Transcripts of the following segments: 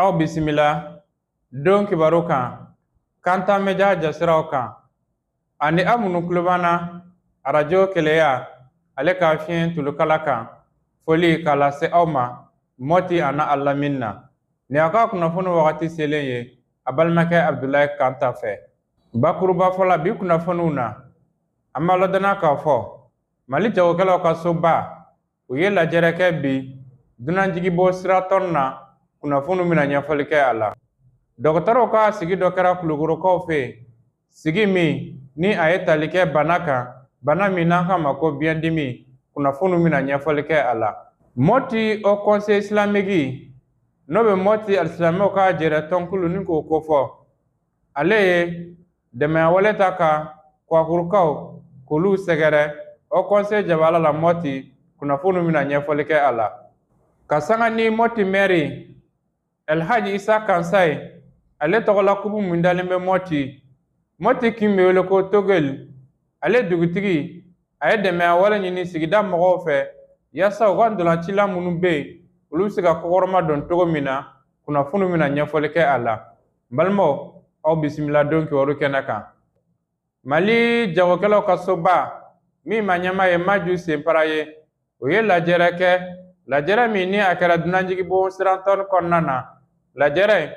Aw bisimila don kibaru kan Kantan Media jasiraw kan ani aw minnu tulo b'an arajo Keleya ale ka fiɲɛ tulukala kan foli k'a lase aw ma Mɔti ani a lamini na nin aw ka kunnafoni wagati selen ye a balimakɛ Abdulayi Kanta fɛ bakuruba fɔla bi kunnafoniw na an b'a ladɔnniya k'a fɔ Mali jagokɛlaw ka soba u ye lajɛrɛ kɛ bi dunanjigibɔ sira tɔn na kunnafoniw bɛna ɲɛfɔli kɛ a la dɔgɔtɔrɔw ka sigi dɔ kɛra Kulukorokaw fɛ sigi min ni a ye tali kɛ bana kan bana min n'an k'a ma ko biyɛndimi kunnafoniw bɛna ɲɛfɔli kɛ a la Mɔti Haut Conseil Islamique n'o bɛ Mɔti alisilamɛw ka jɛrɛ tɔnkulu ni k'o kofɔ ale ye dɛmɛ wale ta ka kwakurukaw k'olu sɛgɛrɛ Haut Conseil jabala la Mɔti kunnafoniw bɛna ɲɛfɔli kɛ a la ka sanga ni Mɔti maire Elhaji Isa Kansaye ale tɔgɔla kubu min dalen bɛ Mɔti kin bɛ wele ko Togel ale dugutigi a ye dɛmɛ wale ɲini sigida mɔgɔw fɛ yaasa u ka ntolancila minnu bɛ yen olu bɛ se ka kɔkɔrɔma dɔn cogo min na kunnafoniw bɛna ɲɛfɔli kɛ a la n balimaw aw bisimila don kibaru kɛnɛ kan Mali jagokɛlaw ka soba min ma ɲɛma ye Maju Senpara ye o ye lajɛrɛ kɛ lajɛrɛ min ni a kɛra dunanjigibɔ sirantɔn kɔnɔna na lajɛrɛ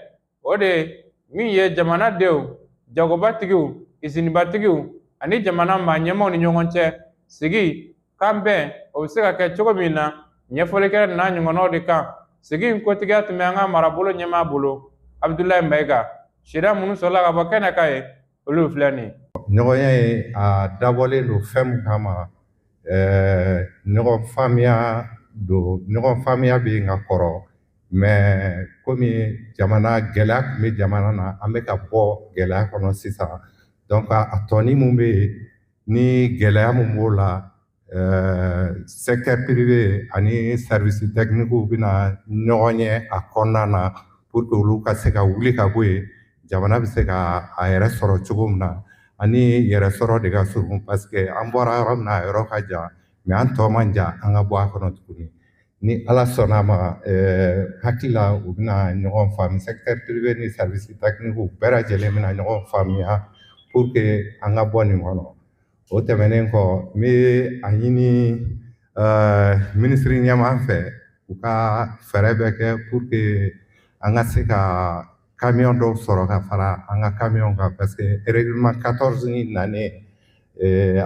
o de min ye jamanadenw jagobatigiw izinibatigiw ani jamana maa ɲɛmaw ni ɲɔgɔn cɛ sigi kan bɛn o bɛ se ka kɛ cogo min na ɲɛfɔlikɛla n'a ɲɔgɔnnaw de kan sigi in kotigiya tun bɛ an ka marabolo ɲɛmaa bolo Abdulayi Mayiga sariya minnu sɔrɔla ka bɔ kɛnɛ kan ye olu filɛ nin ye. Ɲɔgɔnya ye a dabɔlen don fɛn min kama ɲɔgɔn faamuya bɛ yen ka kɔrɔ mais komi jamana gɛlɛya tun bɛ jamana na an bɛ ka bɔ gɛlɛya kɔnɔ sisan donc a tɔni mun bɛ yen ni gɛlɛya mun b'o la secteur privé ani service technique bɛna ɲɔgɔn ye a kɔnɔna na pour que olu ka se ka wuli ka bɔ yen jamana bɛ se ka a yɛrɛ sɔrɔ cogo min na ani yɛrɛ sɔrɔ de ka surun parce que an bɔra yɔrɔ min na a yɔrɔ ka jan mais an tɔ man jan an ka bɔ a kɔnɔ tuguni ni ala sɔnna ma hakili la u bɛna ɲɔgɔn faamu secteur privé ni service technique bɛɛ lajɛlen bɛna ɲɔgɔn faamuya pour que an ka bɔ nin kɔnɔ o tɛmɛnen kɔ n bɛ a ɲini minisiri ɲɛmaa fɛ u ka fɛɛrɛ bɛ kɛ pour que an ka se ka camion dɔw sɔrɔ ka fara an ka camion kan parce que règlement 14 ni nanen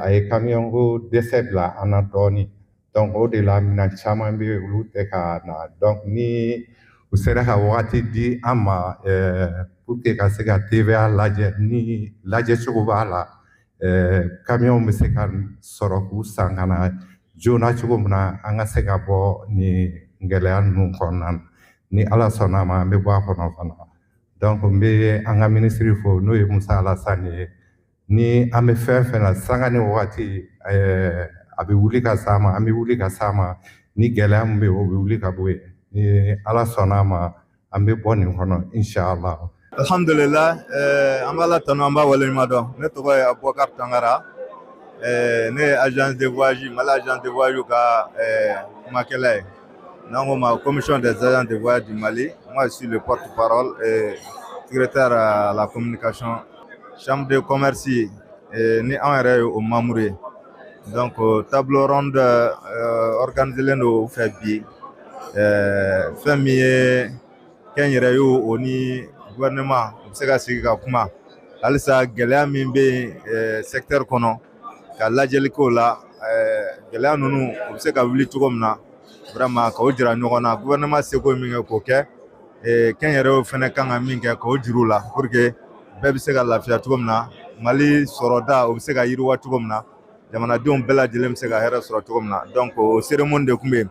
a ye camion ko dɛsɛ bila an na dɔɔnin donc o de la minɛn caman bɛ yen olu tɛ ka na donc ni u sera ka wagati di an ma pour que ka se ka TVA lajɛ ni lajɛcogo b'a la camion bɛ se ka sɔrɔ k'u san ka na joona cogo min na an ka se ka bɔ ni gɛlɛya ninnu kɔnɔna na ni ala sɔnna ma an bɛ bɔ a kɔnɔ fana donc n bɛ an ka minisiri fo n'o ye Musa Alasani ye ni an bɛ fɛn fɛn na sanga ni wagati a bɛ wuli ka s'a ma an bɛ wuli ka s'a ma ni gɛlɛya min bɛ yen o bɛ wuli ka bɔ yen ni ala sɔnna ma an bɛ bɔ nin kɔnɔ inshallah. Alhamdulillah an b'a la tanu an b'a waleɲuman dɔn ne tɔgɔ ye Abubakar Tangara ne ye agence de voyage Mali agence de voyage ka kumakɛla ye n'an ko ma commission des agents de voyage du Mali. Moi je suis le porte-parole et secrétaire à la communication chambre de commerce ni an yɛrɛ ye o membre ye donc table ronde organisé len don u fɛ bi fɛn min ye kɛnyɛrɛye o ni gouvernement u bɛ se ka sigi ka kuma halisa gɛlɛya min bɛ secteur kɔnɔ ka lajɛli k'o la gɛlɛya ninnu u bɛ se ka wuli cogo min na vraiment k'o jira ɲɔgɔn na gouvernement seko ye min kɛ k'o kɛ kɛnyɛrɛyew fɛnɛ kan ka min kɛ k'o jira u la pour que bɛɛ bɛ se ka lafiya cogo min na Mali sɔrɔda o bɛ se ka yiriwa cogo min na jamanadenw bɛɛ lajɛlen bɛ se ka hɛrɛ sɔrɔ cogo min na donc o cérémonie de tun bɛ yen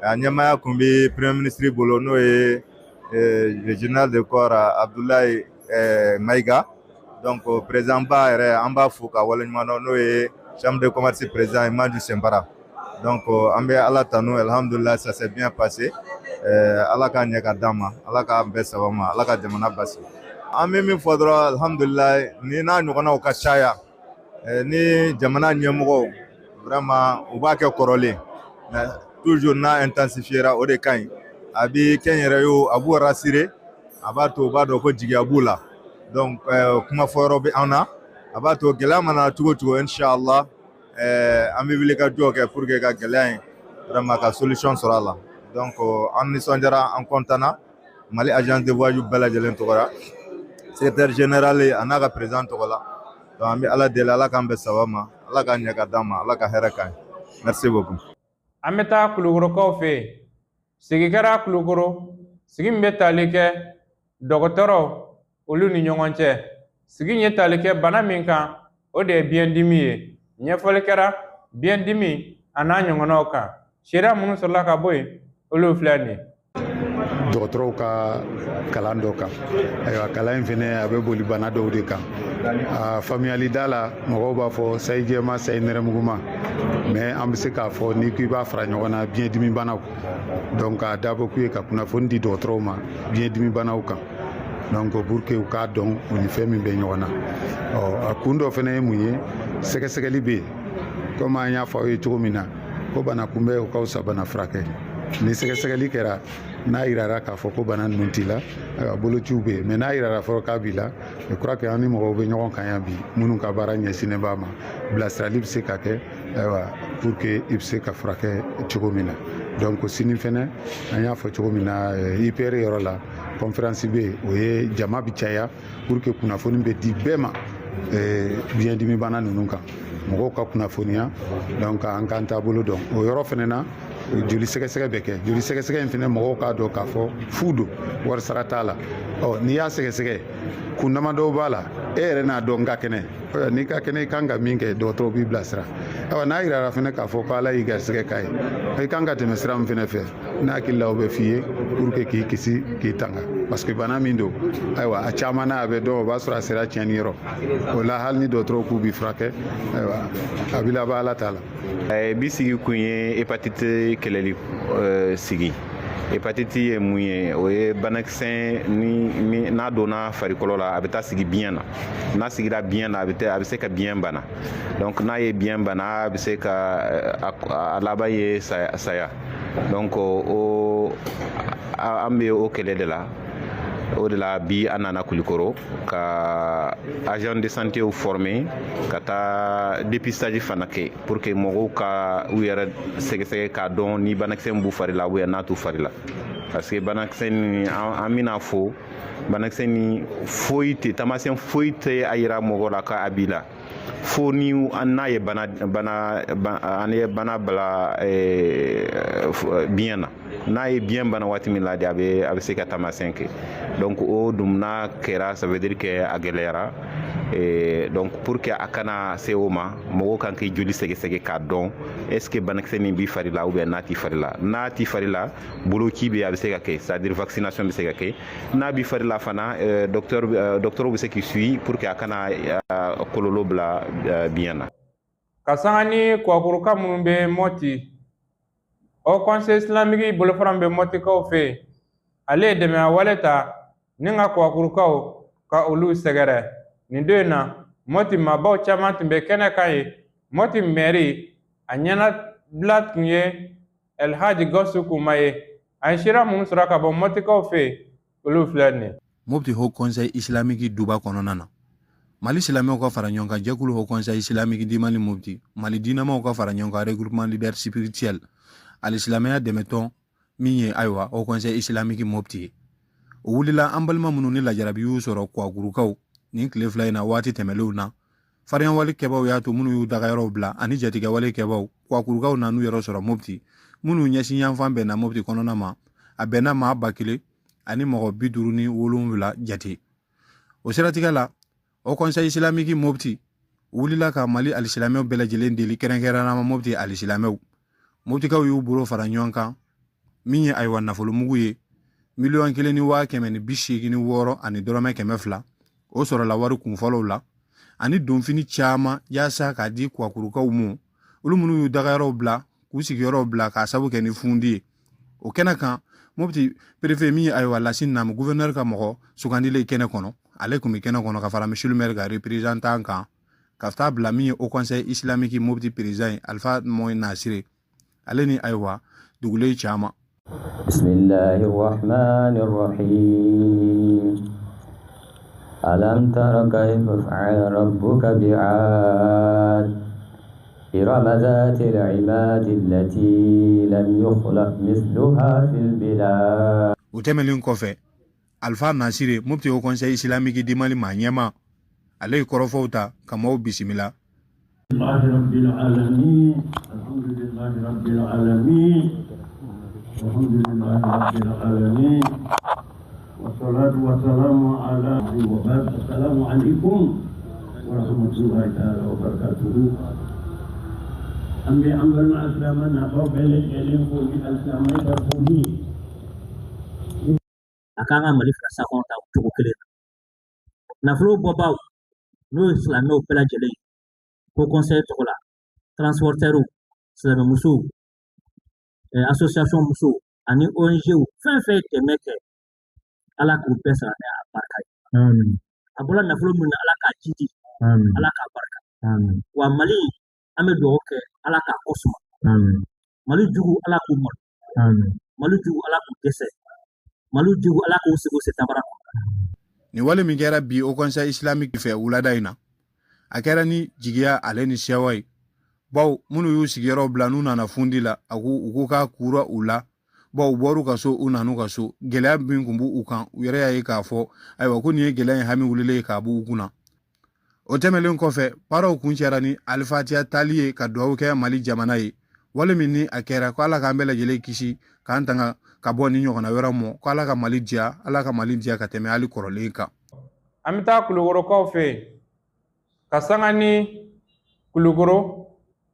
a ɲɛmaaya tun bɛ premier ministre bolo n'o ye le général de corps Abdulayi Mayiga donc président ba yɛrɛ an b'a fo ka waleɲuman dɔn n'o ye chambre de commerce président ye Maju Senpara donc an bɛ ala tanu alhamdulillah ça s'est bien passé ala ka ɲɛ ka d'an ma ala ka bɛɛ sababa ma ala ka jamana basigi an bɛ min fɔ dɔrɔn alhamdulillah ni n'a ɲɔgɔnnaw ka caya ni jamana ɲɛmɔgɔw vraiment u b'a kɛ kɔrɔlen mais toujours n'a intensifiera o de ka ɲi a bɛ kɛnyɛrɛyew a b'u rassurer a b'a to u b'a dɔn ko jigiya b'u la donc kuma fɔ yɔrɔ bɛ an na a b'a to gɛlɛya mana cogo cogo inshallah an bɛ wuli ka jɔ kɛ pour que ka gɛlɛya in vraiment ka solution sɔrɔ a la donc an nisɔndiyara an kɔntana Mali agence de voyage bɛɛ lajɛlen tɔgɔ la secrétaire général a n'a ka président tɔgɔ la donc an bɛ ala deli ala k'an bɛn saba ma ala ka ɲɛ ka d'an ma ala ka hɛrɛ k'an ye merci beaucoup. An bɛ taa Kulukorokaw fɛ yen sigi kɛra Kulukoro sigi min bɛ tali kɛ dɔgɔtɔrɔ olu ni ɲɔgɔn cɛ sigi in ye tali kɛ bana min kan o de ye biyɛndimi ye ɲɛfɔli kɛra biyɛndimi a n'a ɲɔgɔnnaw kan sariya minnu sɔrɔla ka bɔ yen olu filɛ nin ye. dɔgɔtɔrɔw ka kalan dɔ kan ayiwa kalan in fɛnɛ a bɛ boli bana dɔw de kan a faamuyali da la mɔgɔw b'a fɔ sayi jɛma sayi nɛrɛmuguma mais an bɛ se k'a fɔ n'i ko i b'a fara ɲɔgɔn na biyɛndimi banaw donc a dabɔ kun ye ka kunnafoni di dɔgɔtɔrɔw ma biyɛndimi banaw kan donc pour que u k'a dɔn u ni fɛn min bɛ ɲɔgɔn na a kun dɔ fɛnɛ ye mun ye sɛgɛsɛgɛli bɛ yen komi an y'a fɔ aw ye cogo min na ko bana kunbɛn o ka fisa bana furakɛ ni sɛgɛsɛgɛli kɛra n'a yirara k'a fɔ ko bana ninnu t'i la bolociw bɛ yen mais n'a yirara fɔlɔ k'a b'i la je crois que an ni mɔgɔw bɛ ɲɔgɔn kan yan bi minnu ka baara ɲɛsinnen b'a ma bilasirali bɛ se ka kɛ ayiwa pour que i bɛ se ka furakɛ cogo min na donc sini fɛnɛ an y'a fɔ cogo min na IPR yɔrɔ la conférence bɛ yen o ye jama bɛ caya pour que kunnafoni bɛ di bɛɛ ma biyɛndimi bana ninnu kan mɔgɔw ka kunnafoniya donc an k'an taabolo dɔn o yɔrɔ fɛnɛ na joli sɛgɛsɛgɛ bɛ kɛ joli sɛgɛsɛgɛ in fɛnɛ mɔgɔw k'a dɔn k'a fɔ fu don wari sara t'a la n'i y'a sɛgɛsɛgɛ kun damadɔw b'a la e yɛrɛ n'a dɔn n ka kɛnɛ n'i ka kɛnɛ i kan ka min kɛ dɔgɔtɔrɔw b'i bilasira n'a yirara fɛnɛ k'a fɔ ko ala y'i garisɛgɛ k'a ye i kan ka tɛmɛ sira min fɛnɛ fɛ n'a hakilila o bɛ f'i ye pour que k'i kisi k'i tanga parce que bana min don ayiwa a caman na a bɛ dɔn o b'a sɔrɔ a sera tiɲɛni yɔrɔ o la hali ni dɔgɔtɔrɔw k'u bi furakɛ ayiwa a bɛ laban ala t'a la. bi sigi kun ye hépatite kɛlɛli sigi hépatite ye mun ye o ye banakisɛ ni n'a donna farikolo la a bɛ taa sigi biyɛn na n'a sigira biyɛn na a bɛ se ka biyɛn bana donc n'a ye biyɛn bana a bɛ se ka a laban ye saya donc an bɛ o kɛlɛ de la o de la bi an nana Kulikoro ka agent de santé former ka taa dépistage fana kɛ pour que mɔgɔw ka u yɛrɛ sɛgɛsɛgɛ k'a dɔn ni banakisɛ min b'u fari la ou bien n'a t'u fari la parce que banakisɛ nin an bɛna fɔ banakisɛ nin foyi tɛ taamasiyɛn foyi tɛ a yira mɔgɔ la k'a b'i la fo ni n'a ye bana bila biyɛn na n'a ye biyɛn bana waati min la de a bɛ se ka taamasiyɛn kɛ donc o dun n'a kɛra ça veut dire que a gɛlɛyara donc pour que a kana se o ma mɔgɔw kan k'i joli sɛgɛsɛgɛ k'a dɔn est ce que banakisɛ nin b'i fari la ou bien n'a t'i fari la n'a t'i fari la boloci bɛ a bɛ se ka kɛ c'est à dire vaccination bɛ se ka kɛ n'a b'i fari la fana docteur bɛ se k'i suivi pour que a kana kɔlɔlɔ bila biyɛn na. ka sanga ni Kwakuruka minnu bɛ Mɔti o conseil islamique bolofara min bɛ Mɔtikaw fɛ yen ale ye dɛmɛ wale ta ni ka Kwakurukaw ka olu sɛgɛrɛ nin don in na Mɔti maabaw caman tun bɛ kɛnɛ kan ye Mɔti mairie a ɲɛnabila tun ye Elhaji Gawusu Kuma ye a ye sira minnu sɔrɔ ka bɔ Mɔtikaw fɛ yen olu filɛ nin ye. Mopti Haut Conseil Islamique duba kɔnɔna na Mali silamɛw ka fara ɲɔgɔn kan jɛkulu Haut Conseil Islamique di Mali Mopti Mali diinɛmaw ka fara ɲɔgɔn kan regroupement leader spirituel alisilamɛya dɛmɛtɔn min ye ayiwa Haut Conseil Islamique Mopti ye o wulila an balima minnu ni lajarabi y'u sɔrɔ Kwakurukaw nin tile fila in na waati tɛmɛlenw na fariɲɛwale kɛbaw y'a to minnu y'u dagayɔrɔw bila ani jatigɛwale kɛbaw Kwakurukaw nan'u yɔrɔ sɔrɔ Mopti minnu ɲɛsin yanfan bɛnna Mopti kɔnɔna ma a bɛnna maa 1000 ani mɔgɔ 57 jate o siratigɛ la Haut Conseil Islamique Mopti wulila ka Mali alisilamɛw bɛɛ lajɛlen deli kɛrɛnkɛrɛnnama Mopti alisilamɛw Moptikaw y'u bolo fara ɲɔgɔn kan min ye ayiwa nafolomugu ye 1,186,000 ani dɔrɔmɛ 200 o sɔrɔla wari kunfɔlɔw la ani donfini caman yaasa k'a di Kwakurukaw ma olu minnu y'u dagayɔrɔw bila k'u sigiyɔrɔw bila k'a sabu kɛ ni fundi ye o kɛnɛ kan Mopti préfet min ye ayiwa Lasine Nam gouverneur ka mɔgɔ sugandilen kɛnɛ kɔnɔ ale tun bɛ kɛnɛ kɔnɔ ka fara monsieur le maire ka représentant kan ka taa bila min ye Haut Conseil Islamique Mopti président Alpha Moy Nasire ale ni ayiwa dugule caman. Bismillahirrahmanirrahim. ألم تر كيف فعل ربك بعاد إرم ذات العماد التي لم يخلق مثلها في البلاد. وتملين كوفي Alpha Nasiri mufti au conseil islamique di Mali Manyama عليه كرفوتا كمو بسم الله. الله رب العالمين الحمد لله رب العالمين الحمد لله رب العالمين والصلاة والسلام على وبعد السلام عليكم ورحمة الله تعالى وبركاته. أمي أمرنا أسلامنا قبل الإعلام بالإسلام برفوني. Akanga malifra sa konta tuko kile na flo bobaw no islamo pela jele ko conseil to la transporteur islamo musu association musu ani ONG fin te meke ala ku pesa na barka amin abola na flo mun ala ka jiji amin ala ka barka amin wa mali ame do ke ala ka kosma amin mali jugu ala ku mol amin mali jugu ala ku dese malu jugu ala ko sigo se tabara ni wale mi gera bi au conseil islamique fe wulada ina akera ni jigiya ale ni shawai baw munu yu sigero blanu na fundila aku ka kura ula baw boru kaso unanu kaso gela bin kumbu ukan yere yayi ka fo aywa ko ni gela hami wulile ka bu ukuna o temelen ko fe paro kunchera ni alfatia taliye ka do ke mali jamana yi wale minni akera ko ala ka mbele jele kisi kan tanga ka bɔ ni ɲɔgɔnna wɛrɛ mɔ ko ala ka mali diya ka tɛmɛ hali kɔrɔlen kan. An bɛ taa Kulukorokaw fɛ yen ka sanga ni Kulukoro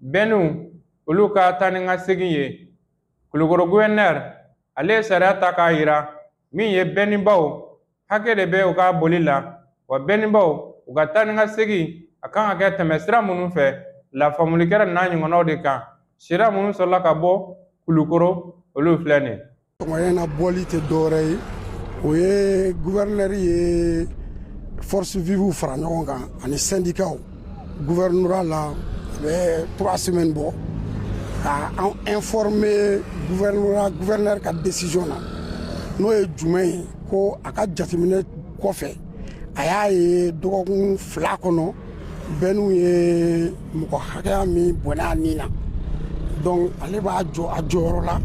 bɛnniw olu ka taa ni ka segin ye. Kulukoro gouverneur ale ye sariya ta k'a yira min ye bɛnnibaw hakɛ de bɛ u ka boli la wa bɛnnibaw u ka taa ni ka segin a kan ka kɛ tɛmɛ sira minnu fɛ lafaamulikɛla n'a ɲɔgɔnnaw de kan sira minnu sɔrɔla ka bɔ Kulukoro olu filɛ nin ye. Sɔgɔmada bɔli tɛ dɔwɛrɛ ye o ye gouverneur ye force vive fara ɲɔgɔn kan ani syndicat gouvernorat la bɛ 3 semaines bɔ ka an informer gouverneur ka décision na n'o ye jumɛn ye ko a ka jateminɛ kɔfɛ a y'a ye dɔgɔkun 2 kɔnɔ bɛnniw ye mɔgɔ hakɛya min bɔnna a nin na donc ale b'a jɔ a jɔyɔrɔ la.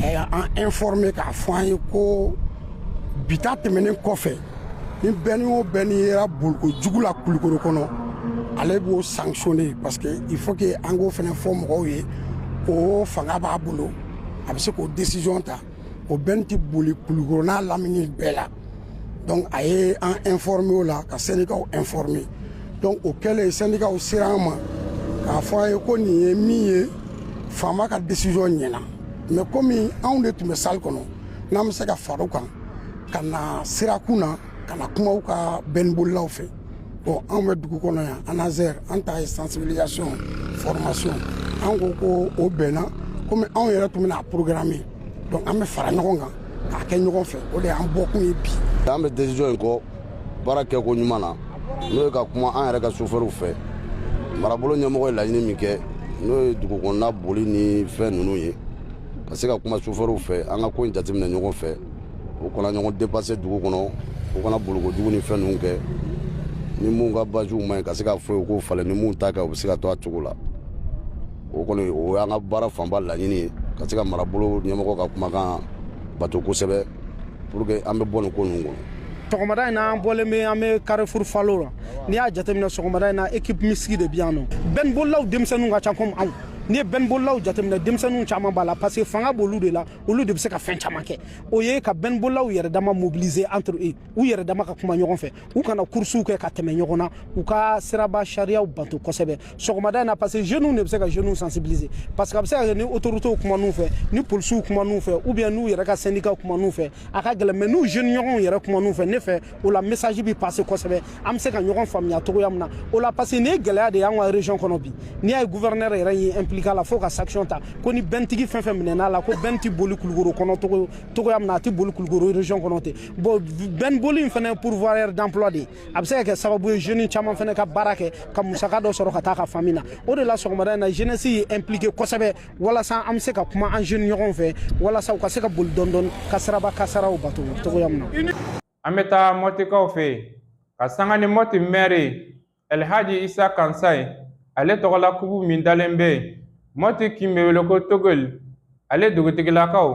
An informé k'a fɔ an ye ko bita tɛmɛnen kɔfɛ ni bɛnni o bɛnni yera boloko jugu la Kulukoro kɔnɔ ale b'o sanctionner parce que il faut que an k'o fana fɔ mɔgɔw ye o fanga b'a bolo a bɛ se k'o décision ta o bɛnni tɛ boli Kulukoro n'a lamini bɛɛ la donc a ye an informé o la ka syndicat informé donc o kɛlen syndicat sera an ma k'a fɔ an ye ko nin ye min ye faama ka décision ɲɛna. Mais comme anw de tun bɛ salle kɔnɔ n'an bɛ se ka fara u kan ka na sirakun na ka na kuma u ka bɛnnibolilaw fɛ bon anw bɛ dugu kɔnɔ yan ANASER an ta ye sensibilisation formation an ko o bɛnna komi anw yɛrɛ tun bɛna programmer donc an bɛ fara ɲɔgɔn kan k'a kɛ ɲɔgɔn fɛ o de y'an bɔkun ye bi. An bɛ décision in kɔ baara kɛ ko ɲuman na n'o ye ka kuma an yɛrɛ ka chauffeur fɛ marabolo ɲɛmɔgɔ ye laɲini min kɛ n'o ye dugu kɔnɔna boli ni fɛn ninnu ye. Ka se ka kuma chauffeur fɛ an ka ko in jateminɛ ɲɔgɔn fɛ o kana ɲɔgɔn dépasser dugu kɔnɔ o kana boloko jugu ni fɛn ninnu kɛ ni mun ka basiw man ɲi ka se ka fɔ u k'o falen ni mun ta kɛ u bɛ se ka to a cogo la o kɔni o y'an ka baara fanba laɲini ye ka se ka marabolo ɲɛmɔgɔ ka kumakan bato kosɛbɛ pour que an bɛ bɔ nin ko ninnu kɔnɔ. Sɔgɔmada in na an bɔlen bɛ an bɛ Carrefour Falo la n'i y'a jateminɛ sɔgɔmada in na équipe misigi de bɛ yan nɔ bɛnnibolilaw denmisɛnninw ka ca comme anw. Ni bɛnnibolilaw jateminɛ denmisɛnninw caman b'a la parce que fanga b'olu de la olu de bɛ se ka fɛn caman kɛ o ye ka bɛnnibolilaw yɛrɛ dama mobiliser entre eux u yɛrɛ dama ka kuma ɲɔgɔn fɛ u kana courses kɛ ka tɛmɛ ɲɔgɔn na u ka siraba sariyaw bato kosɛbɛ sɔgɔmada in na parce que jeunes de bɛ se ka jeunes sensibiliser parce que a bɛ se ka kɛ ni autorités kuma n'u fɛ ni policiers kuma n'u fɛ ou bien n'u yɛrɛ ka syndicats kuma n'u fɛ a ka gɛlɛn mais n'u jeunes ɲɔgɔnw yɛrɛ kuma n'u fɛ ne fɛ o la message bɛ passer kosɛbɛ an bɛ se ka ɲɔgɔn faamuya cogoya min na o la parce que nin ye gɛlɛya de y'an ka région kɔnɔ bi n'i y'a ye gouverneur yɛrɛ y'i impliqué a la fo ka sanction ta ko ni bɛntigi fɛn fɛn minɛna la ko bɛn ti boli Kulukoro kɔnɔ togoya min na a ti boli Kulukoro région kɔnɔ ten bon bɛn boli in fɛnɛ pourvoyeur d'emploi de a bɛ se ka kɛ sababu ye jeunes caman fɛnɛ ka baara kɛ ka musaka dɔ sɔrɔ ka taa ka famille na o de la sɔgɔmada in na jeunesse ye impliqué kosɛbɛ walasa an bɛ se ka kuma an jeunes ɲɔgɔn fɛ walasa u ka se ka boli dɔɔni dɔɔni ka siraba kasaraw bato togoya min na. an bɛ taa mɔtikaw fɛ yen ka sanga ni mɔti mɛri Elhaji Isa Kansai ale tɔgɔla kubu min dalen bɛ yen mɔti kin bɛ wele ko Togol ale dugutigilakaw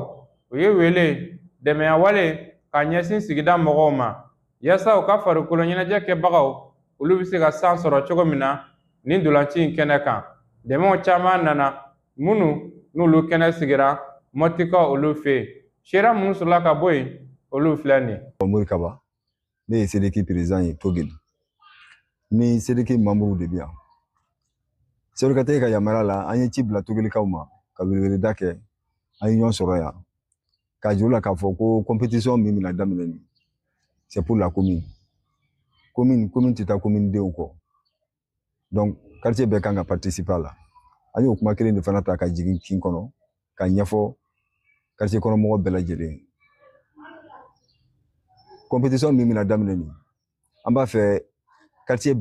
u ye wele dɛmɛya wale ka ɲɛsin sigida mɔgɔw ma yaasa u ka farikolo ɲɛnajɛ kɛbagaw olu bɛ se ka san sɔrɔ cogo min na nin dolanci in kɛnɛ kan dɛmɛw caman nana minnu n'olu kɛnɛ sigira mɔtikaw olu fɛ yen seera minnu sɔrɔla ka bɔ yen olu filɛ nin ye. Mori Kaba ne ye Sedeki président ye Togel ni Sedeki membre de bi yan Sedekate ka yamaruya la an ye ci bila Togelikaw ma ka weleweleda kɛ an ye ɲɔgɔn sɔrɔ yan ka jira la k'a fɔ ko compétition min bɛna daminɛ nin c'est pour la commune tɛ taa commune denw kɔ donc quartier bɛɛ kan ka participer a la an y'o kuma kelen de fana ta ka jigin kin kɔnɔ ka ɲɛfɔ quartier kɔnɔ mɔgɔ bɛɛ lajɛlen compétition min bɛna daminɛ nin an b'a fɛ quartier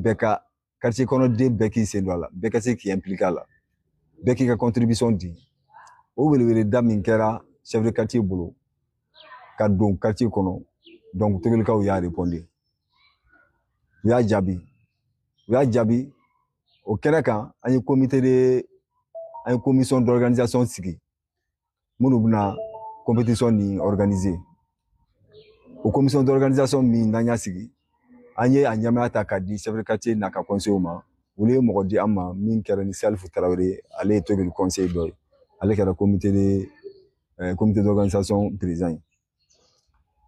kɔnɔ den bɛɛ k'i sen don a la bɛɛ ka se k'i impliquer a la bɛɛ k'i ka contribution di o weleweleda min kɛra chef de quartier bolo ka don quartier kɔnɔ donc Togelikaw y'a répondre u y'a jaabi o kɛnɛ kan an ye commission d'organisation sigi minnu bɛna compétition ni organiser o commission d'organisation min n'an y'a sigi an ye a ɲɛmaaya ta k'a di chef de quartier n'a ka conseil ma olu ye mɔgɔ di an ma min kɛra ni Salifu Tarawele ale ye Togel conseil dɔ ye ale kɛra comité d'organisation président ye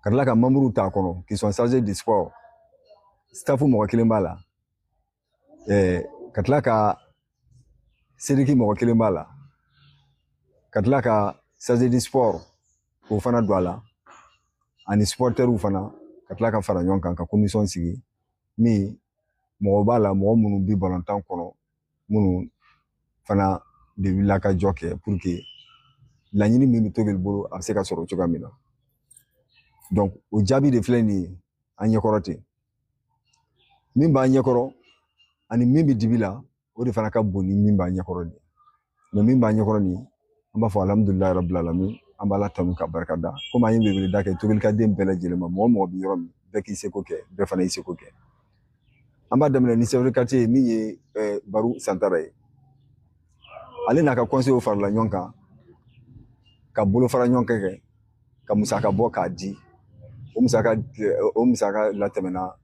ka tila ka membres t'a kɔnɔ qui sont chargés du sport staff mɔgɔ kelen b'a la ka tila ka Sedeki mɔgɔ kelen b'a la ka tila ka chargé du sport k'o fana don a la ani supporters fana ka tila ka fara ɲɔgɔn kan ka commission sigi min mɔgɔ b'a la mɔgɔ minnu bi balontan kɔnɔ minnu fana de wulila ka jɔ kɛ pour que laɲini min bɛ Togel bolo a bɛ se ka sɔrɔ cogoya min na donc o jaabi de filɛ nin ye an ɲɛkɔrɔ ten min b'an ɲɛkɔrɔ ani min bɛ dibi la o de fana ka bon ni min b'an ɲɛkɔrɔ nin mais min b'an ɲɛkɔrɔ nin an b'a fɔ alhamdulilayi rabbil alamin an b'a la tanu ka barika da komi an ye weleweleda kɛ Togelikaden bɛɛ lajɛlen ma mɔgɔ bɛ yɔrɔ min bɛɛ k'i seko kɛ bɛɛ fana y'i seko kɛ an b'a daminɛ ni chef de quartier min ye Baru Santara ye ale n'a ka conseil farala ɲɔgɔn kan ka bolo fara ɲɔgɔn kɛ ka musaka bɔ k'a di o musaka latɛmɛna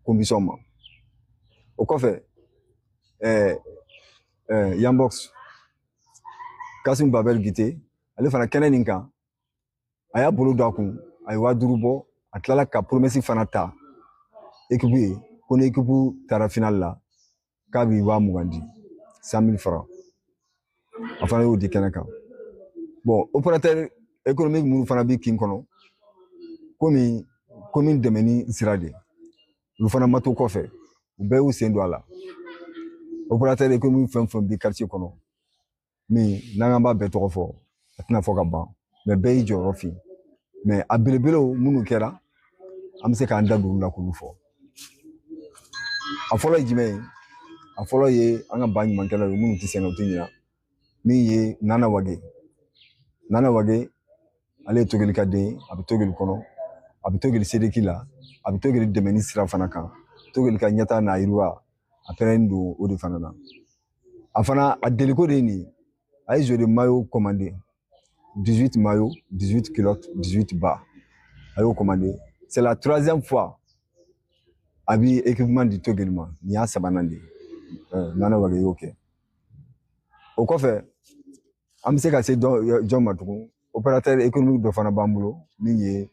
commission ma o kɔfɛ Yanbox Kasim Babel Gite ale fana kɛnɛ nin kan a y'a bolo don a kun a ye 5000 bɔ a tilala ka promesse fana ta équipe ye ko ni équipe taara finale la k'a bɛ 20,000 di 100,000 francs a fana y'o di kɛnɛ kan bon opérateur économique minnu fana bɛ kin kɔnɔ komi commune dɛmɛni sira de olu fana ma to kɔfɛ u bɛɛ y'u sen don a la opérateur économique fɛn fɛn bɛ quartier kɔnɔ min n'an b'a bɛɛ tɔgɔ fɔ a tɛna fɔ ka ban mais bɛɛ y'i jɔyɔrɔ fin mais a belebelew minnu kɛra an bɛ se k'an da don olu la k'olu fɔ a fɔlɔ ye jumɛn ye a fɔlɔ ye an ka ba ɲumankɛlaw ye minnu tɛ sɛgɛn u tɛ ɲina min ye Nana Wage ale ye Togelikaden ye a bɛ Togel kɔnɔ a bɛ Togel Sedeki la a bɛ Togel dɛmɛni sira fana kan Togel ka ɲɛtaa n'a yiriwa a pɛrɛnnen don o de fana na a fana a deliko de ye nin ye a ye jeu de maillot commandé 18 maillots 18 culottes 18 bas a y'o commandé c'est la 3e fois a bɛ équipement di Togel ma nin y'a 3nan de ye Nana Wage y'o kɛ o kɔfɛ an bɛ se ka se jɔn ma tugun opérateur économique dɔ fana b'an bolo min ye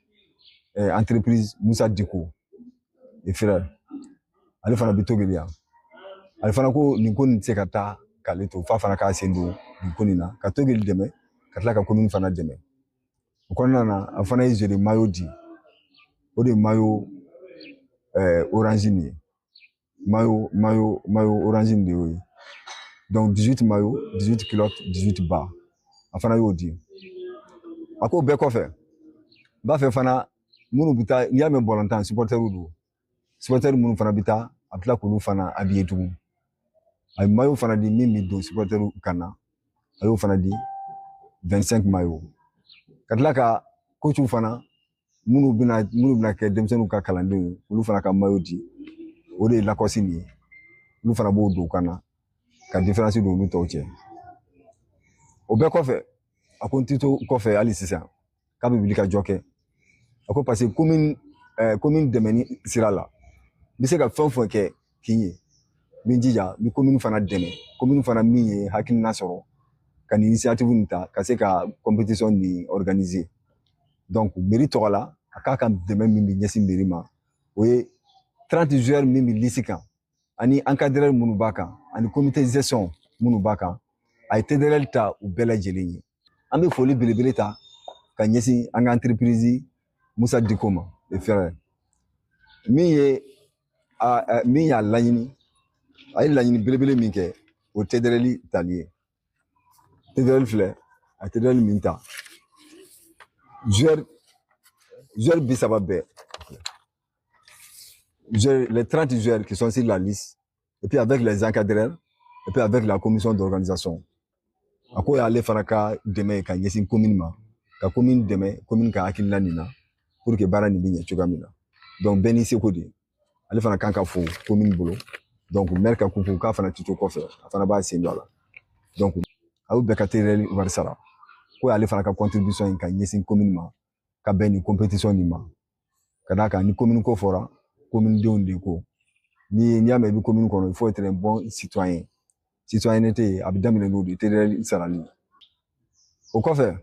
entreprise Musa Diko et frère ale fana bɛ Togel yan ale fana ko nin ko nin tɛ se ka taa k'ale to f'a fana k'a sen don nin ko nin na ka Togel dɛmɛ ka tila ka commune fana dɛmɛ o kɔnɔna na a fana ye jeu de maillot di o de ye maillot orange nin ye maillot orange nin de y'o ye donc 18 maillots 18 culottes 18 bas a fana y'o di a ko bɛɛ kɔfɛ n b'a fɛ fana minnu bɛ taa n'i y'a mɛn bɔlɔntan supporters don supporters minnu fana bɛ taa a bɛ tila k'olu fana habiller tugun a ye maillot fana di min bɛ don supporters kan na a y'o fana di 25 maillots ka tila ka coach fana minnu bɛna kɛ denmisɛnninw ka kalandenw ye olu fana ka maillot di o de ye Lacoste nin ye olu fana b'o don u kan na ka différence don olu tɔw cɛ o bɛɛ kɔfɛ a ko n ti to kɔfɛ hali sisan k'a bɛ wuli ka jɔ kɛ a ko parce que commune dɛmɛni sira la n bɛ se ka fɛn o fɛn kɛ k'i ye n bɛ n jija n bɛ commune fana dɛmɛ commune fana min ye hakilina sɔrɔ ka nin initiative nin ta ka se ka compétition nin organiser donc mairie tɔgɔ la a k'a ka dɛmɛ min bɛ ɲɛsin mairie ma o ye 30 joueurs min bɛ liste kan ani encadreur minnu b'a kan ani comité de gestion minnu b'a kan a ye TDRL ta u bɛɛ lajɛlen ye an bɛ foli belebele ta ka ɲɛsin an ka entreprise Musa Diko ma le frère min y'a laɲini a ye laɲini belebele min kɛ o TDRL tali ye TDRL filɛ a TDRL min ta joueur bisaba bɛɛ les 30 joueurs qui sont sur la liste et puis avec les encadreurs et puis avec la commission d'organisation a ko y'ale fana ka dɛmɛ ka ɲɛsin commune ma ka commune dɛmɛ commune ka hakilina nin na pour que baara nin bɛ ɲɛ cogoya min na donc bɛɛ n'i seko de ale fana kan ka fo commune bolo donc maire ka kupu k'a fana tɛ to kɔfɛ a fana b'a sen don a la donc a y'u bɛɛ ka TDRL wari sara ko y'ale fana ka contribution in ka ɲɛsin commune ma ka bɛn nin compétition nin ma ka d'a kan ni commune ko fɔra commune denw de ko n'i y'a mɛn i bɛ commune kɔnɔ il faut être un bon citoyen citoyenneté a bɛ daminɛ n'o de TDRL sarali o kɔfɛ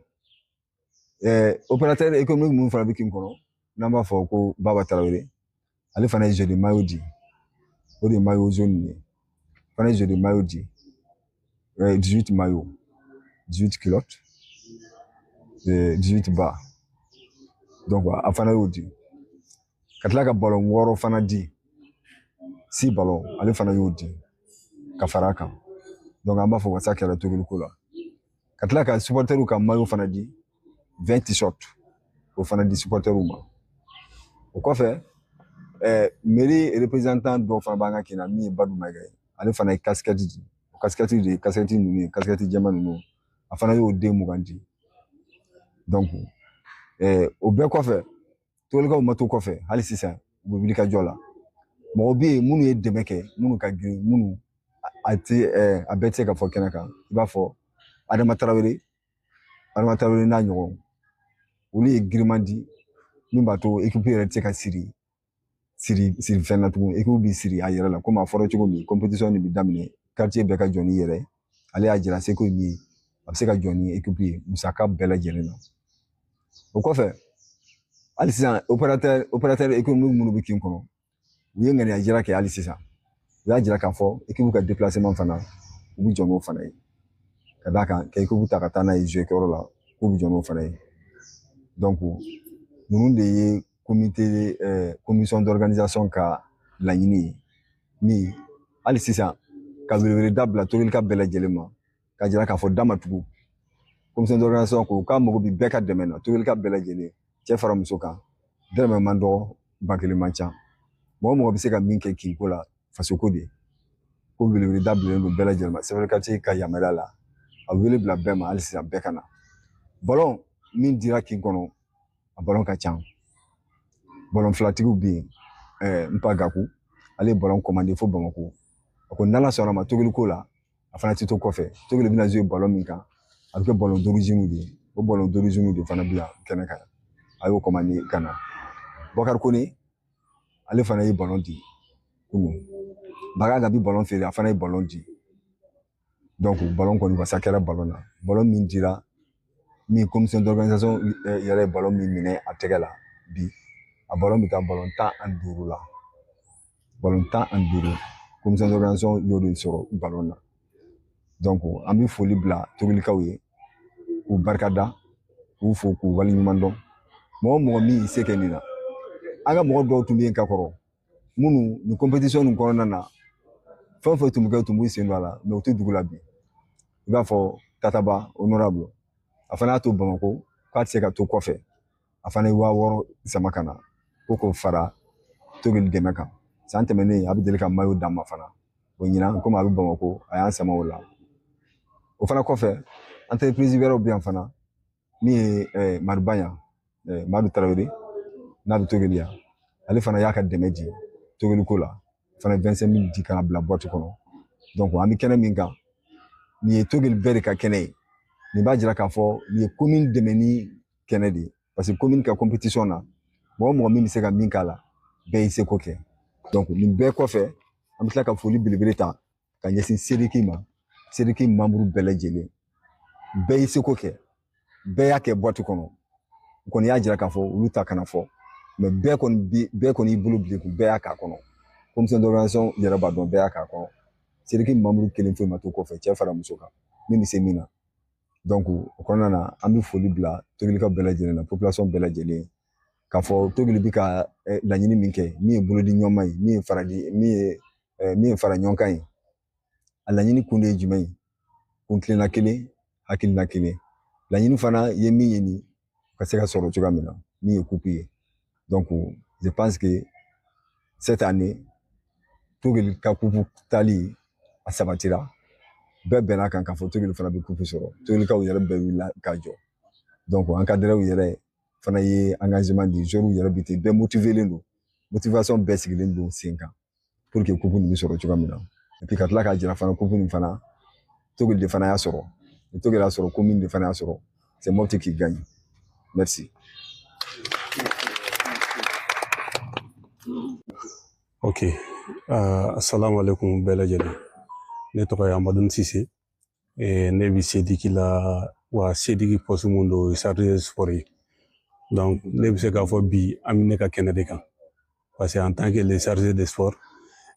opérateur économique minnu fana bɛ kin kɔnɔ n'an b'a fɔ ko Baba Tarawele ale fana ye jeu de maillot di o de ye maillot jaune ye fana ye jeu de maillot di 18 maillot 18 culottes 18 bas donc a fana y'o di ka tila ka ballon 6 fana di 6 ballon ale fana y'o di ka fara a kan donc an b'a fɔ wasa kɛra tobiliko la ka tila ka supporteriw ka maillot fana di 20 t-shirt o fana di supporteriw ma o kɔfɛ mairie représentant dɔw fana b'an ka kin na min ye Badu Mayiga ye ale fana ye casquette di o casquette ninnu ye casquette jɛman ninnu a fana y'o den 20 di donc o bɛɛ kɔfɛ tolikaw ma to kɔfɛ hali sisan u bɛ wuli ka jɔ la mɔgɔ bɛ yen minnu ye dɛmɛ kɛ minnu ka girin minnu a bɛɛ tɛ se ka fɔ kɛnɛ kan i b'a fɔ Adama Tarawele n'a ɲɔgɔn olu ye girinman di min b'a to équipe yɛrɛ tɛ se ka siri fɛn na tugun équipe bɛ siri a yɛrɛ la komi a fɔra cogo min compétition nin bɛ daminɛ quartier bɛɛ ka jɔ ni yɛrɛ ale y'a jira seko min ye a bɛ se ka jɔ ni équipe ye musaka bɛɛ lajɛlen na o kɔfɛ hali sisan opérateur économique minnu bɛ kin kɔnɔ u ye ŋaniya jira kɛ hali sisan u y'a jira k'a fɔ équipe ka déplacement fana u bɛ jɔ n'o fana ye ka d'a kan ka équipe ta ka taa n'a ye jouer kɛyɔrɔ la k'u bɛ jɔ n'o fana ye donc ninnu de ye commission d'organisation ka laɲini ye min hali sisan ka weleweleda bila tolika bɛɛ lajɛlen ma ka jira k'a fɔ da ma tugu commission d'organisation ko k'a mago bɛ bɛɛ ka dɛmɛ na tolika bɛɛ lajɛlen cɛ fara muso kan dɛrɛmɛ man dɔgɔ ba kelen man ca mɔgɔ mɔgɔ bɛ se ka min kɛ kinko la fasoko de ko weleweleda bilalen don bɛɛ lajɛlen ma sɛbɛn quartier ka yamaruya la a wele bila bɛɛ ma hali sisan bɛɛ ka na ballon min dira kin kɔnɔ a ballon ka ca ballon filatigiw bɛ yen Npa Gaku ale ye ballon commandé fo Bamako a ko n'Ala sɔnna ma tobiliko la a fana tɛ to kɔfɛ tobili bɛna jouer ballon min kan a bɛ kɛ ballon d'origine de ye o ballon d'origine de fana bɛ yan kɛnɛ kan a y'o commandé ka na Bokar Kone ale fana ye ballon di kunun Baga Gabi ballon feere a fana ye ballon di donc ballon kɔni wasa kɛra ballon na ballon min dira min commission d'organisation yɛrɛ ye ballon min minɛ a tɛgɛ la bi a ballon bɛ taa ballon 15 la ballon 15 commission d'organisation y'o de sɔrɔ ballon na donc an bɛ foli bila tobilikaw ye k'u barikada k'u fo k'u waleɲuman dɔn mɔgɔ mɔgɔ min se kɛ nin na an ka mɔgɔ dɔw tun bɛ yen ka kɔrɔ minnu nin compétition nin kɔnɔna na fɛn o fɛn tun bɛ kɛ tun b'u sen don a la mais u tɛ dugu la bi i b'a fɔ Tataba honorable a fana y'a to Bamako k'a tɛ se ka to kɔfɛ a fana ye 6000 sama ka na ko k'o fara togili dɛmɛ kan san tɛmɛnen a bɛ deli ka maillot d'a ma fana o ɲinan komi a bɛ Bamako a y'an sama o la o fana kɔfɛ entreprise wɛrɛw bɛ yan fana min ye Madu Banya Madu Tarawele n'a bɛ togeli yan ale fana y'a ka dɛmɛ di togeliko la fana 25 000 di kana bila boîte kɔnɔ donc an bɛ kɛnɛ min kan nin ye togeli bɛɛ de ka kɛnɛ ye nin b'a jira k'a fɔ nin ye commune dɛmɛ ni kɛnɛ de ye parce que commune ka compétition na mɔgɔ mɔgɔ min bɛ se ka min k'a la bɛɛ y'i seko kɛ donc nin bɛɛ kɔfɛ an bɛ tila ka foli belebele ta ka ɲɛsin Sediki ma Sediki membre bɛɛ lajɛlen bɛɛ y'i seko kɛ bɛɛ y'a kɛ boîte kɔnɔ u kɔni y'a jira k'a fɔ olu ta kana fɔ mais bɛɛ kɔni y'i bolo bilen kun bɛɛ y'a k'a kɔnɔ commission d'organisation yɛrɛ b'a dɔn bɛɛ y'a k'a kɔnɔ Sediki membre kelen foyi ma to kɔfɛ cɛ fara muso kan min bɛ se min na donc o kɔnɔna na an bɛ foli bila togilikaw bɛɛ lajɛlen na population bɛɛ lajɛlen k'a fɔ togili bɛ ka laɲini min kɛ min ye bolodi ɲɔgɔnma ye min ye fara ɲɔgɔn kan ye a laɲini kun de ye jumɛn ye kun tilenna kelen hakilina kelen laɲini fana ye min ye nin ka se ka sɔrɔ cogoya min na min ye coupe ye donc je pense que cette année togili ka coupe tali a sabatira bɛɛ bɛnna kan k'a fɔ togili fana bɛ coupe sɔrɔ togilikaw yɛrɛ bɛɛ wulila ka jɔ donc encadreurs yɛrɛ fana ye engagement di joueurs yɛrɛ bi ten bɛɛ motivelen don motivation bɛɛ sigilen don sen kan pour que coupe nin bɛ sɔrɔ cogoya min na et puis ka tila k'a jira fana coupe nin fana togili de fana y'a sɔrɔ ni togili y'a sɔrɔ commune de fana y'a sɔrɔ c'est Mopti qui gagne merci. Ok, assalamu alaikum bɛɛ lajɛlen ne tɔgɔ ye Amadou Sise ne bɛ Sediki la wa Sediki poste mun don chargé de sport ye donc ne bɛ se k'a fɔ bi an bɛ ne ka kɛnɛ de kan parce que en tant que le chargé de sport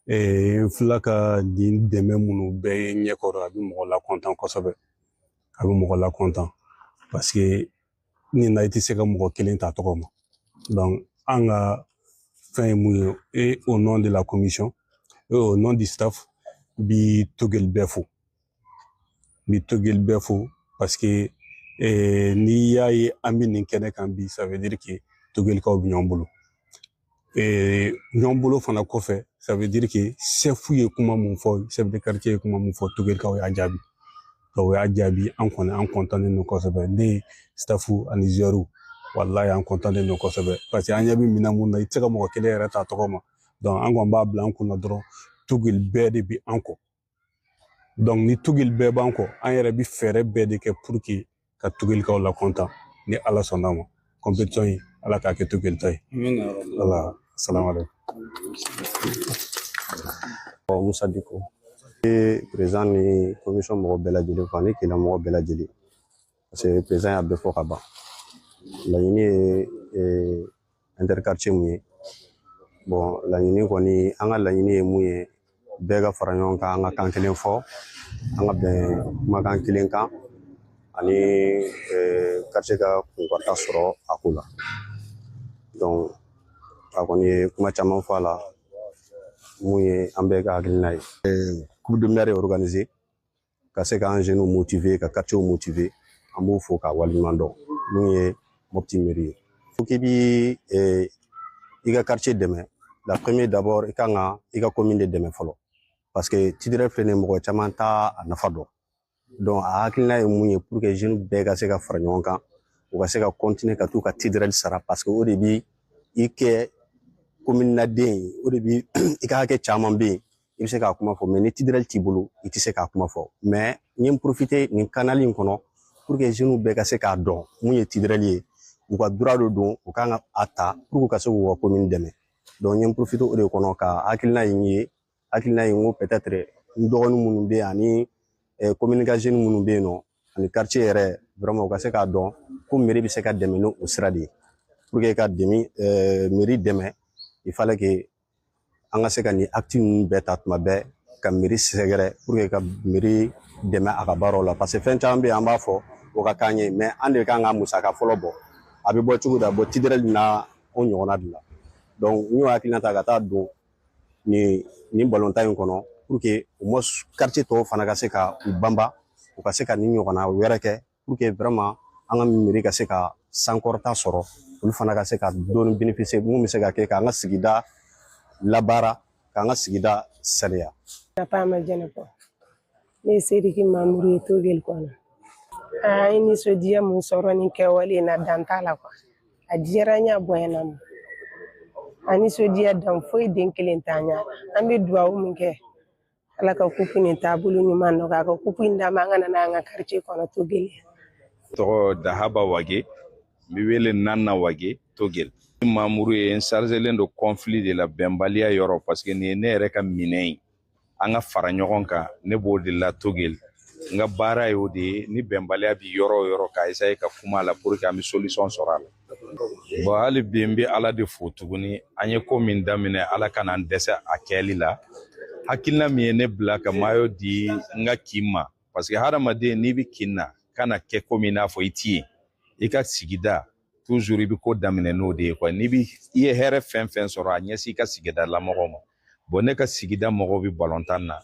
n filɛ ka nin dɛmɛ minnu bɛɛ ye ɲɛkɔrɔ a bɛ mɔgɔ la content kosɛbɛ a bɛ mɔgɔ la content parce que nin na i tɛ se ka mɔgɔ kelen ta tɔgɔ ma donc an ka fɛn ye mun ye et au nom de la commission et au nom du staff bi togeli bɛɛ fo parce que n'i y'a ye an bɛ nin kɛnɛ kan bi ça veut dire que togelikaw bɛ ɲɔgɔn bolo ɲɔgɔn bolo fana kɔfɛ ça veut dire que chef ye kuma mun fɔ chef de quartier ye kuma mun fɔ togelikaw y'a jaabi donc o y'a jaabi an kɔni an content don kosɛbɛ ne staff ani joueurs wallahi an content don kosɛbɛ parce que an ɲɛ bɛ minɛn mun na i tɛ se ka mɔgɔ kelen yɛrɛ ta tɔgɔ ma donc an kɔni b'a bila an kunna dɔrɔn togeli bɛɛ de bɛ an kɔ donc ni togeli bɛɛ b'an kɔ an yɛrɛ bɛ fɛɛrɛ bɛɛ de kɛ pour que ka togelikaw la content ni ala sɔnna ma compétition ye ala k'a kɛ togelita ye voilà assalamu alaikum. Musa Diko président ni commission mɔgɔ bɛɛ lajɛlen fɔ ani kɛnɛ mɔgɔ bɛɛ lajɛlen parce que président y'a bɛɛ fɔ ka ban laɲini ye interquartier mun ye bon laɲini kɔni an ka laɲini ye mun ye bɛɛ ka fara ɲɔgɔn kan an ka kan kelen fɔ an ka bɛn kumakan kelen kan ani quartier ka kunkɔrɔta sɔrɔ a ko la donc a kɔni ye kuma caman fɔ a la mun ye an bɛɛ ka hakilina ye coupe de maire est organisée ka se k'an jeunes motiver ka quartier motiver an b'o fɔ ka waleɲuman dɔn mun ye Mopti mairie ye faut que bi i ka quartier dɛmɛ la première d'abord i kan ka i ka commune de dɛmɛ fɔlɔ parce que titre filɛ nin mɔgɔ caman t'a nafa dɔn donc a hakilina ye mun ye pour que jeunes bɛɛ ka se ka fara ɲɔgɔn kan u ka se ka continuer ka t'u ka titre sara parce que o de bi i kɛ commune na den ye o de bi i ka hakɛ caman bɛ yen i bɛ se k'a kuma fɔ mais ni titre t'i bolo i tɛ se k'a kuma fɔ mais n ye profiter nin canal in kɔnɔ pour que jeunes bɛɛ ka se k'a dɔn mun ye titre ye u ka droit dɔ don u kan ka a ta pour que u ka se k'u ka commune dɛmɛ donc n ye profiter o de kɔnɔ ka hakilina in ye hakilina in ko peut-être n dɔgɔnin minnu bɛ yen ani commune ka jeunes minnu bɛ yen nɔ ani quartier yɛrɛ vraiment u ka se k'a dɔn ko mairie bɛ se ka dɛmɛ n'o sira de ye pour que ka mairie dɛmɛ il fallait que an ka se ka nin acte ninnu bɛɛ ta tuma bɛɛ ka mairie sɛgɛrɛ pour que ka mairie dɛmɛ a ka baaraw la parce que fɛn caman bɛ yen an b'a fɔ o ka k'an ye mais an de kan ka musaka fɔlɔ bɔ a bɛ bɔ cogo da bɔ titre na o ɲɔgɔnna de la donc n y'o hakilina ta ka taa don nin balontan in kɔnɔ pour que au moins quartier tɔw fana ka se ka u banba u ka se ka nin ɲɔgɔnna wɛrɛ kɛ pour que vraiment an ka mairie ka se ka sankɔrɔta sɔrɔ olu fana ka se ka dɔɔni bénéficier mun bɛ se ka kɛ k'an ka sigida labaara k'an ka sigida saniya. Papa ma Jɛnɛbɔ ne ye Sediki membre ye togeli kɔnɔ an ye nisɔndiya mun sɔrɔ nin kɛwale in na dan t'a la quoi a diyara n ye a bonyana ma ani sodiya dan foyi den kelen tanya an bɛ duwawu min kɛ ala ka kupu nin taabolo ɲuman nɔgɔya ka kupu in d'an ma an ka na an ka quartier kɔnɔ Togel. Tɔgɔ Dahaba Wage n bɛ wele Nana Wage Togel. Mamuru ye n sarzelen do conflit de la bɛnbaliya yɔrɔ parce que nin ye ne yɛrɛ ka minɛ ye an ka fara ɲɔgɔn kan ne b'o de la Togel. N ka baara ye o de ye ni bɛnbaliya bi yɔrɔ o yɔrɔ ka essayer ka kuma a la pour que an bɛ solution sɔrɔ a la. Bon hali bi n bɛ Ala de fo tuguni an ye ko min daminɛ Ala ka n'an dɛsɛ a kɛli la. Hakilina min ye ne bila ka mayo di n ka kin ma parce que hadamaden n'i bɛ kin na kana kɛ ko min n'a fɔ i ti ye i ka sigida toujours i bɛ ko daminɛ n'o de ye quoi n'i bi i ye hɛrɛ fɛn fɛn sɔrɔ a ɲɛsin i ka sigida lamɔgɔw ma bon ne ka sigida mɔgɔw bɛ balontan na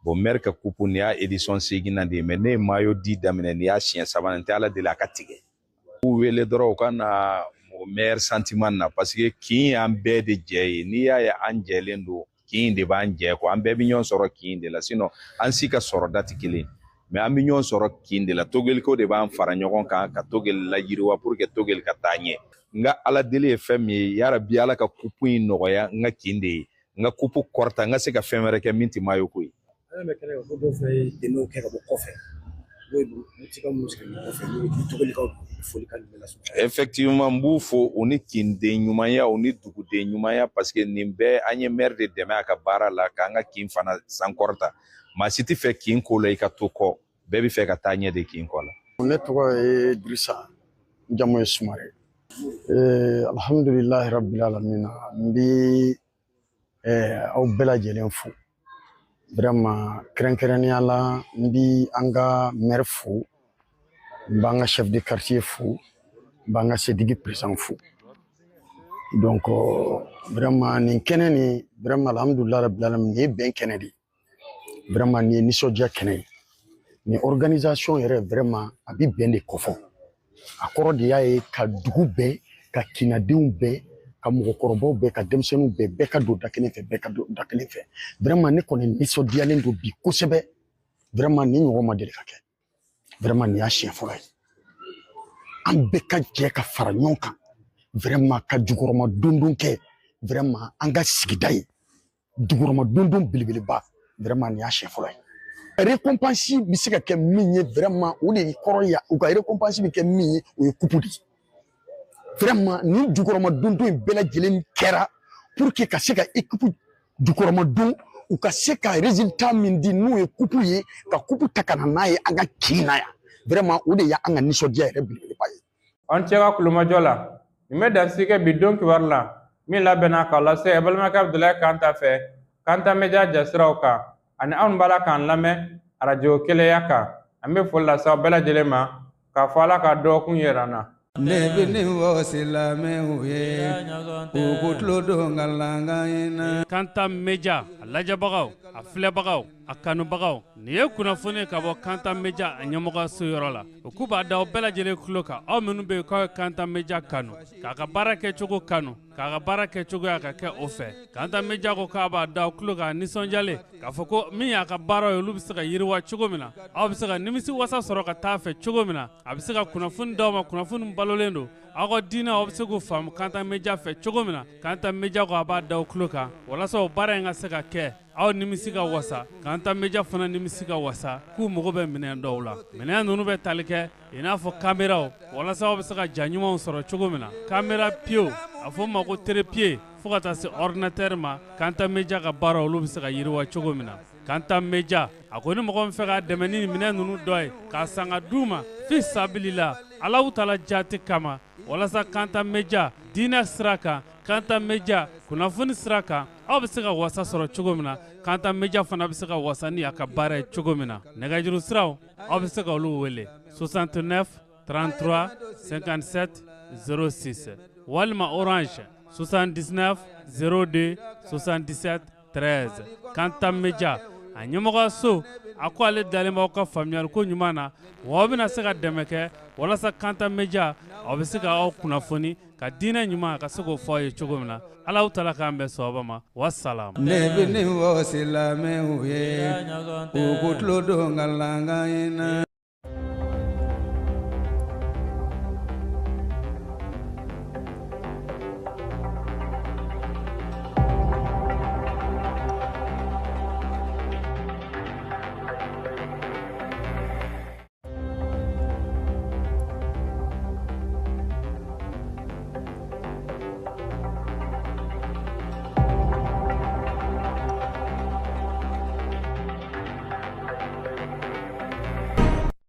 bon maire ka coupe ni y'a édition 8nan de ye mais ne ye mayo di daminɛ ni y'a siɲɛ 3nan tɛ Ala deli a ka tigɛ u wele dɔrɔn u ka na meilleur sentiment na parce que kin y'an bɛɛ de jɛ ye n'i y'a ye an jɛlen don kin de b'an jɛ quoi an bɛɛ bɛ ɲɔgɔn sɔrɔ kin de la sinon an si ka sɔrɔ da tɛ kelen mais an bɛ ɲɔgɔn sɔrɔ kin de la Togelko de b'an fara ɲɔgɔn kan ka Togel layiriwa pour que Togel ka taa ɲɛ n ka Ala deli ye fɛn min ye yarabi Ala ka kupu in nɔgɔya n ka kin de ye n ka kupu kɔrɔta n ka se ka fɛn wɛrɛ kɛ min tɛ mayo ko ye. Ala bɛ kɛnɛ ko dɔw fana ye dɛmɛw kɛ ka bɔ kɔfɛ n'o ye mutika minnu sigi kɔfɛ n'o ye Togelkaw folikan jumɛn las'u ma. Effectivement n b'u fo u ni kinden ɲumanya u ni duguden ɲumanya parce que nin bɛɛ an ye maire de dɛmɛ a ka baara la k'an ka kin fana sankɔrɔta maa si tɛ fɛ kin ko la i ka to kɔ bɛɛ bɛ fɛ ka taa ɲɛ de kin kɔ la. Ne tɔgɔ ye Dirisa n jamu ye Sumare alhamdulilahi rabbil alamin n bɛ aw bɛɛ lajɛlen fo vraiment kɛrɛnkɛrɛnnenya la n bɛ an ka maire fo n b'an ka chef de quartier fo n b'an ka sedigi président fo donc vraiment nin kɛnɛ nin vraiment alhamdulilahi rabbil alamin nin ye bɛn kɛnɛ de ye vraiment nin ye nisɔndiya kɛnɛ ye nin organisation yɛrɛ vraiment a bɛ bɛn de kɔfɔ a kɔrɔ de y'a ye ka dugu bɛɛ ka kinadenw bɛɛ ka mɔgɔkɔrɔbaw bɛɛ ka denmisɛnninw bɛɛ bɛɛ ka don da kelen fɛ bɛɛ ka don da kelen fɛ vraiment ne kɔni nisɔndiyalen don bi kosɛbɛ vraiment nin ɲɔgɔn ma deli ka kɛ vraiment nin y'a siɲɛ fɔlɔ ye an bɛɛ ka jɛ ka fara ɲɔgɔn kan vraiment ka jukɔrɔma dondon kɛ vraiment an ka sigida ye jukɔrɔma dondon belebeleba vraiment nin y'a siɲɛ fɔlɔ ye récompense bɛ se ka kɛ min ye vraiment o de kɔrɔ ya u ka récompense bɛ kɛ min ye o ye coupe de vraiment ni jukɔrɔma dondon in bɛɛ lajɛlen kɛra pour que ka se ka équipe jukɔrɔma don u ka se ka résultat min di n'o ye coupe ye ka coupe ta ka na n'a ye an ka kin na yan vraiment o de ye an ka nisɔndiya yɛrɛ belebeleba ye. An cɛ ka kulomajɔ la nin bɛ dansi kɛ bi don kibaru la min labɛnna k'aw lase balimakɛ Abudulayi Kanta fɛ Kanta Media jasiraw kan ani anw b'a la k'an lamɛn radio Keleya kan an bɛ foli lase aw bɛɛ lajɛlen ma k'a fɔ Ala ka dɔgɔkun jira an na. Ne bɛ nin fɔ silamɛw ye u k'u tulo don n ka lakan in na. Kanta Media a lajɛbagaw a filɛbagaw a kanubagaw nin ye kunnafoni ka bɔ Kanta Media a ɲɛmɔgɔso yɔrɔ la u k'u b'a da aw bɛɛ lajɛlen tulo kan aw minnu bɛ yen k'aw ye Kanta Media kanu k'a ka baara kɛcogo kanu k'a ka baara kɛcogoya ka kɛ o fɛ Kanta Media ko k'a b'a da aw tulo kan nisɔndiyalen k'a fɔ ko min y'a ka baara ye olu bɛ se ka yiriwa cogo min na aw bɛ se ka nimisi wasa sɔrɔ ka taa fɛ cogo min na a bɛ se ka kunnafoni d'aw ma kunnafoni balolen don aw ka diinɛ aw bɛ se k'o faamu Kanta Media fɛ cogo min na Kanta Media ko a b'a da aw tulo kan walasa o baara in ka se ka kɛ aw nimisi ka wasa Kanta Media fana nimisi ka wasa k'u mago bɛ minɛn dɔw la minɛn ninnu bɛ tali kɛ i n'a fɔ kameraw walasa aw bɛ se ka ja ɲumanw sɔrɔ cogo min na kamera pieds a fɔ o ma ko trépied fo ka taa se ordinateur ma Kanta Media ka baara olu bɛ se ka yiriwa cogo min na Kanta Media a ko ni mɔgɔ min fɛ ka dɛmɛ ni minɛn ninnu dɔ ye k'a san ka d'u ma fi sabilila Alahu Taala jati kama walasa Kanta Media diinɛ sira kan Kanta Media kunnafoni sira kan aw bɛ se ka wasa sɔrɔ cogo min na Kanta Media fana bɛ se ka wasa ni a ka baara ye cogo min na nɛgɛjuru siraw aw bɛ se ka olu wele 69 33 57 06 walima Orange 79 02 77 13 Kanta Media a ɲɛmɔgɔso a ko ale dalen b'aw ka faamuyali ko ɲuman na wa aw bɛna se ka dɛmɛ kɛ walasa Kanta Media aw bɛ se ka aw kunnafoni ka diinɛ ɲuman ka se k'o fɔ aw ye cogo min na Alahu Taala k'an bɛn sababa ma wassalam. Ne bɛ nin fɔ silamɛw ye u k'u tulo don n ka lakan in na.